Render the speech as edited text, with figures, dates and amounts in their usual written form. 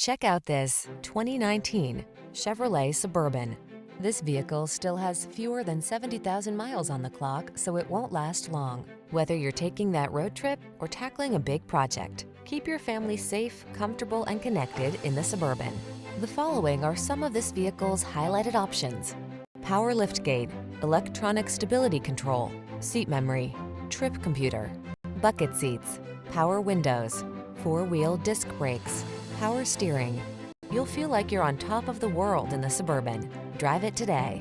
Check out this 2019 Chevrolet Suburban. This vehicle still has fewer than 70,000 miles on the clock, so it won't last long. Whether you're taking that road trip or tackling a big project, keep your family safe, comfortable, and connected in the Suburban. The following are some of this vehicle's highlighted options: power liftgate, electronic stability control, seat memory, trip computer, bucket seats, power windows, four-wheel disc brakes, power steering. You'll feel like you're on top of the world in the Suburban. Drive it today.